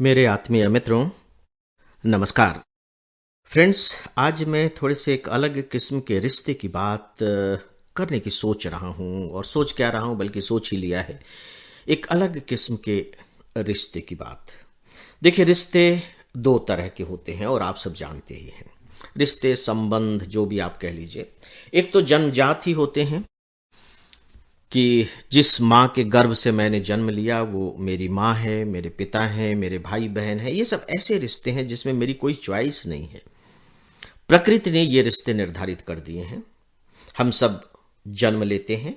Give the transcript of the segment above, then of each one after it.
मेरे आत्मीय मित्रों, नमस्कार। फ्रेंड्स, आज मैं थोड़े से एक अलग किस्म के रिश्ते की बात करने की सोच रहा हूँ और सोच क्या रहा हूँ बल्कि सोच ही लिया है। एक अलग किस्म के रिश्ते की बात। देखिए, रिश्ते दो तरह के होते हैं और आप सब जानते ही हैं। रिश्ते, संबंध जो भी आप कह लीजिए, एक तो जन्मजात ही होते हैं कि जिस माँ के गर्भ से मैंने जन्म लिया वो मेरी माँ है, मेरे पिता हैं, मेरे भाई बहन हैं। ये सब ऐसे रिश्ते हैं जिसमें मेरी कोई चॉइस नहीं है। प्रकृति ने ये रिश्ते निर्धारित कर दिए हैं। हम सब जन्म लेते हैं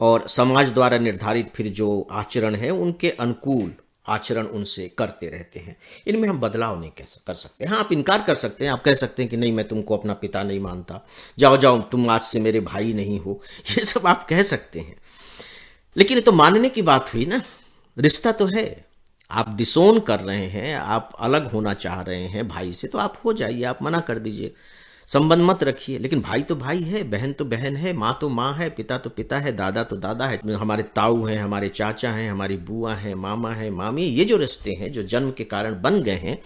और समाज द्वारा निर्धारित फिर जो आचरण है उनके अनुकूल आचरण उनसे करते रहते हैं। इनमें हम बदलाव नहीं कर सकते। हाँ, आप इनकार कर सकते हैं। आप कह सकते हैं कि नहीं, मैं तुमको अपना पिता नहीं मानता, जाओ जाओ, तुम आज से मेरे भाई नहीं हो। ये सब आप कह सकते हैं, लेकिन ये तो मानने की बात हुई ना। रिश्ता तो है। आप डिसोन कर रहे हैं, आप अलग होना चाह रहे हैं भाई से, तो आप हो जाइए, आप मना कर दीजिए, संबंध मत रखिए। लेकिन भाई तो भाई है, बहन तो बहन है, माँ तो माँ है, पिता तो पिता है, दादा तो दादा है, हमारे ताऊ हैं, हमारे चाचा हैं, हमारी बुआ हैं, मामा है, मामी। ये जो रिश्ते हैं जो जन्म के कारण बन गए हैं,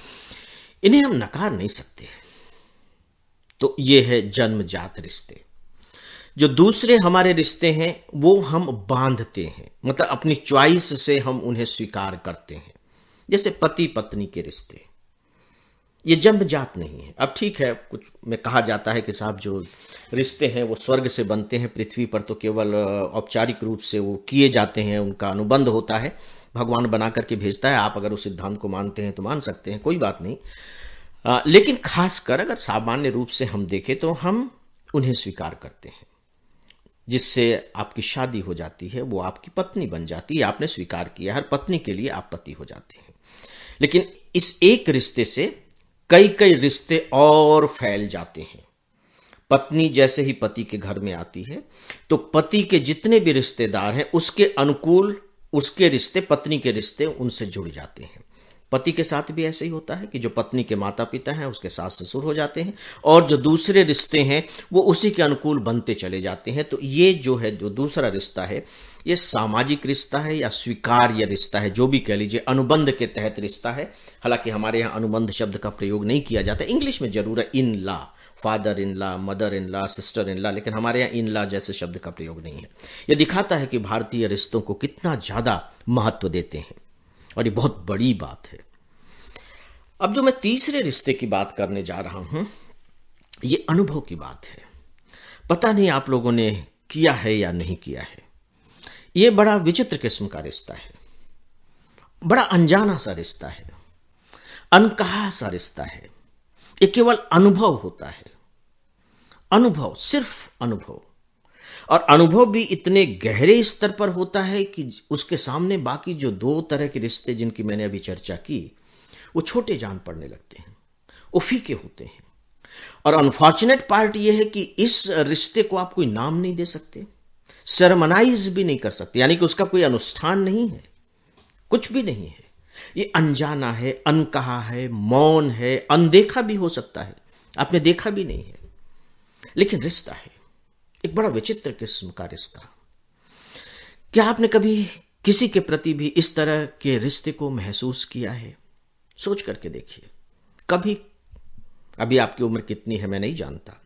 इन्हें हम नकार नहीं सकते। तो ये है जन्मजात रिश्ते। जो दूसरे हमारे रिश्ते हैं वो हम बांधते हैं, मतलब अपनी चॉइस से हम उन्हें स्वीकार करते हैं। जैसे पति पत्नी के रिश्ते, ये जन्मजात नहीं है। अब ठीक है, कुछ में कहा जाता है कि साहब जो रिश्ते हैं वो स्वर्ग से बनते हैं, पृथ्वी पर तो केवल औपचारिक रूप से वो किए जाते हैं, उनका अनुबंध होता है, भगवान बना करके भेजता है। आप अगर उस सिद्धांत को मानते हैं तो मान सकते हैं, कोई बात नहीं। लेकिन खासकर अगर सामान्य रूप से हम देखें तो हम उन्हें स्वीकार करते हैं। जिससे आपकी शादी हो जाती है वो आपकी पत्नी बन जाती है, आपने स्वीकार किया। हर पत्नी के लिए आप पति हो जाते हैं। लेकिन इस एक रिश्ते से कई कई रिश्ते और फैल जाते हैं। पत्नी जैसे ही पति के घर में आती है तो पति के जितने भी रिश्तेदार हैं उसके अनुकूल उसके रिश्ते, पत्नी के रिश्ते उनसे जुड़ जाते हैं। पति के साथ भी ऐसे ही होता है कि जो पत्नी के माता पिता हैं उसके सास ससुर हो जाते हैं, और जो दूसरे रिश्ते हैं वो उसी के अनुकूल बनते चले जाते हैं। तो ये जो है, जो दूसरा रिश्ता है, ये सामाजिक रिश्ता है या स्वीकार्य रिश्ता है, जो भी कह लीजिए, अनुबंध के तहत रिश्ता है। हालांकि हमारे यहाँ अनुबंध शब्द का प्रयोग नहीं किया जाता, इंग्लिश में जरूर है in law, father in law, mother in law, sister in law, लेकिन हमारे यहाँ इन लॉ जैसे शब्द का प्रयोग नहीं है। यह दिखाता है कि भारतीय रिश्तों को कितना ज्यादा महत्व देते हैं, और ये बहुत बड़ी बात है। अब जो मैं तीसरे रिश्ते की बात करने जा रहा हूं, ये अनुभव की बात है। पता नहीं आप लोगों ने किया है या नहीं किया है। ये बड़ा विचित्र किस्म का रिश्ता है, बड़ा अनजाना सा रिश्ता है, अनकहा सा रिश्ता है। ये केवल अनुभव होता है, अनुभव, सिर्फ अनुभव। और अनुभव भी इतने गहरे स्तर पर होता है कि उसके सामने बाकी जो दो तरह के रिश्ते जिनकी मैंने अभी चर्चा की वो छोटे जान पड़ने लगते हैं, वो फीके होते हैं। और अनफॉर्चुनेट पार्ट ये है कि इस रिश्ते को आप कोई नाम नहीं दे सकते, सरमनाइज भी नहीं कर सकते, यानी कि उसका कोई अनुष्ठान नहीं है, कुछ भी नहीं है। ये अनजाना है, अनकहा है, मौन है, अनदेखा भी हो सकता है, आपने देखा भी नहीं है, लेकिन रिश्ता है। एक बड़ा विचित्र किस्म का रिश्ता। क्या आपने कभी किसी के प्रति भी इस तरह के रिश्ते को महसूस किया है? सोच करके देखिए कभी। अभी आपकी उम्र कितनी है मैं नहीं जानता,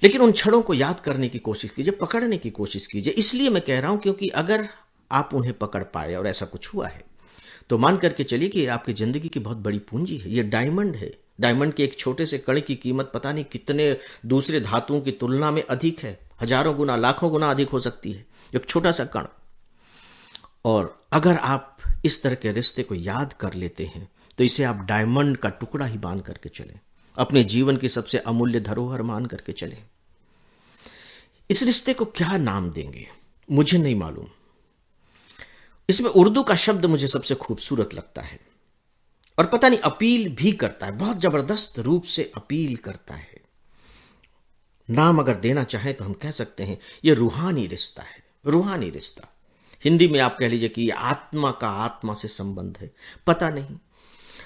लेकिन उन क्षणों को याद करने की कोशिश कीजिए, पकड़ने की कोशिश कीजिए। इसलिए मैं कह रहा हूं क्योंकि अगर आप उन्हें पकड़ पाए और ऐसा कुछ हुआ है तो मान करके चलिए कि आपकी जिंदगी की बहुत बड़ी पूंजी है। ये डायमंड है। डायमंड के एक छोटे से कण की कीमत पता नहीं कितने दूसरे धातुओं की तुलना में अधिक है, हजारों गुना, लाखों गुना अधिक हो सकती है, एक छोटा सा कण। और अगर आप इस तरह के रिश्ते को याद कर लेते हैं तो इसे आप डायमंड का टुकड़ा ही मान करके चलें, अपने जीवन की सबसे अमूल्य धरोहर मान करके चलें। इस रिश्ते को क्या नाम देंगे मुझे नहीं मालूम। इसमें उर्दू का शब्द मुझे सबसे खूबसूरत लगता है, और पता नहीं अपील भी करता है, बहुत जबरदस्त रूप से अपील करता है। नाम अगर देना चाहें तो हम कह सकते हैं यह रूहानी रिश्ता है, रूहानी रिश्ता। हिंदी में आप कह लीजिए कि यह आत्मा का आत्मा से संबंध है। पता नहीं,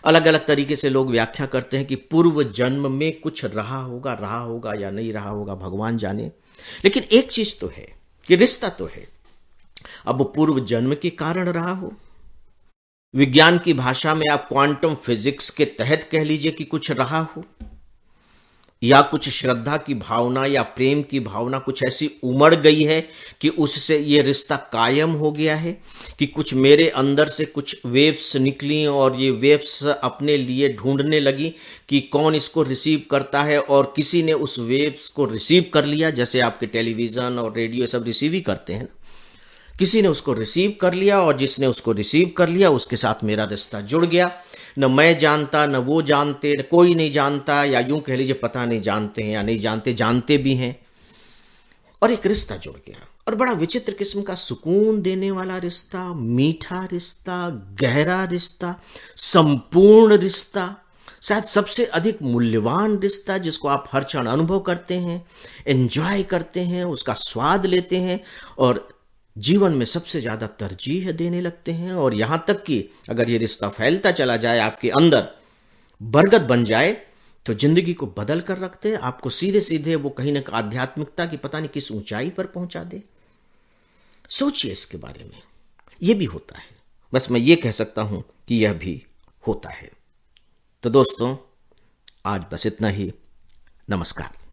अलग अलग तरीके से लोग व्याख्या करते हैं कि पूर्व जन्म में कुछ रहा होगा या नहीं रहा होगा, भगवान जाने। लेकिन एक चीज तो है कि रिश्ता तो है। अब वो पूर्व जन्म के कारण रहा हो, विज्ञान की भाषा में आप क्वांटम फिजिक्स के तहत कह लीजिए कि कुछ रहा हो, या कुछ श्रद्धा की भावना या प्रेम की भावना कुछ ऐसी उमड़ गई है कि उससे ये रिश्ता कायम हो गया है, कि कुछ मेरे अंदर से कुछ वेव्स निकली और ये वेव्स अपने लिए ढूंढने लगी कि कौन इसको रिसीव करता है, और किसी ने उस वेव्स को रिसीव कर लिया, जैसे आपके टेलीविजन और रेडियो सब रिसीव ही करते हैं ना। किसी ने उसको रिसीव कर लिया और जिसने उसको रिसीव कर लिया उसके साथ मेरा रिश्ता जुड़ गया। न मैं जानता, न वो जानते, न कोई नहीं जानता, या यूं कह लीजिए पता नहीं जानते हैं या नहीं जानते, जानते भी हैं, और एक रिश्ता जुड़ गया। और बड़ा विचित्र किस्म का सुकून देने वाला रिश्ता, मीठा रिश्ता, गहरा रिश्ता, संपूर्ण रिश्ता, शायद सबसे अधिक मूल्यवान रिश्ता, जिसको आप हर क्षण अनुभव करते हैं, एंजॉय करते हैं, उसका स्वाद लेते हैं और जीवन में सबसे ज्यादा तरजीह देने लगते हैं। और यहां तक कि अगर ये रिश्ता फैलता चला जाए, आपके अंदर बरगद बन जाए, तो जिंदगी को बदल कर रखते हैं, आपको सीधे सीधे वो कहीं ना कहीं आध्यात्मिकता की पता नहीं किस ऊंचाई पर पहुंचा दे। सोचिए इसके बारे में। ये भी होता है, बस मैं ये कह सकता हूं कि यह भी होता है। तो दोस्तों, आज बस इतना ही। नमस्कार।